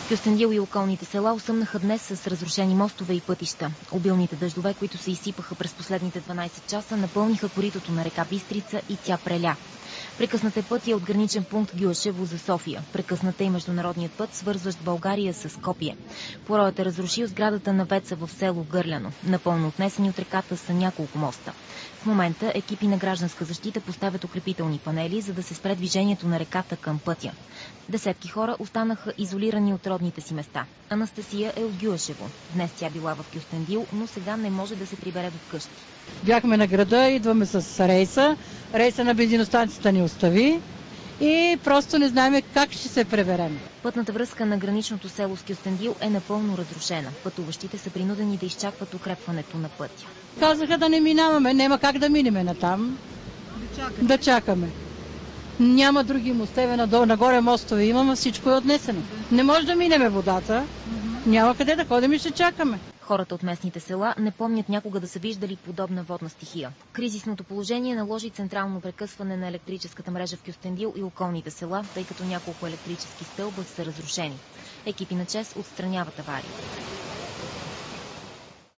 Кюстендил и околните села осъмнаха днес с разрушени мостове и пътища. Обилните дъждове, които се изсипаха през последните 12 часа, напълниха коритото на река Бистрица и тя преля. Прекъснат е пътя от граничен пункт Гюешево за София. Прекъснат е и международният път, свързващ България с Скопие. Пороят е разрушил сградата на ВЕЦ в село Гърляно. Напълно отнесени от реката са няколко моста. В момента екипи на гражданска защита поставят укрепителни панели, за да се спре движението на реката към пътя. Десетки хора останаха изолирани от родните си места. Анастасия е от Гюешево. Днес тя била в Кюстендил, но сега не може да се прибере до вкъщи. Бяхме на града, идваме с рейса. Рейса на бензиностанцията ни остави и просто не знаем как ще се преберем. Пътната връзка на граничното село с Кюстендил е напълно разрушена. Пътуващите са принудени да изчакват укрепването на пътя. Казаха да не минаваме, няма как да минеме натам. Да чакаме. Няма други мостове, нагоре мостове имаме, всичко е отнесено. Не може да минеме водата, няма къде да ходим и ще чакаме. Хората от местните села не помнят някога да са виждали подобна водна стихия. Кризисното положение наложи централно прекъсване на електрическата мрежа в Кюстендил и околните села, тъй като няколко електрически стълба са разрушени. Екипи на ЧЕЗ отстраняват аварии.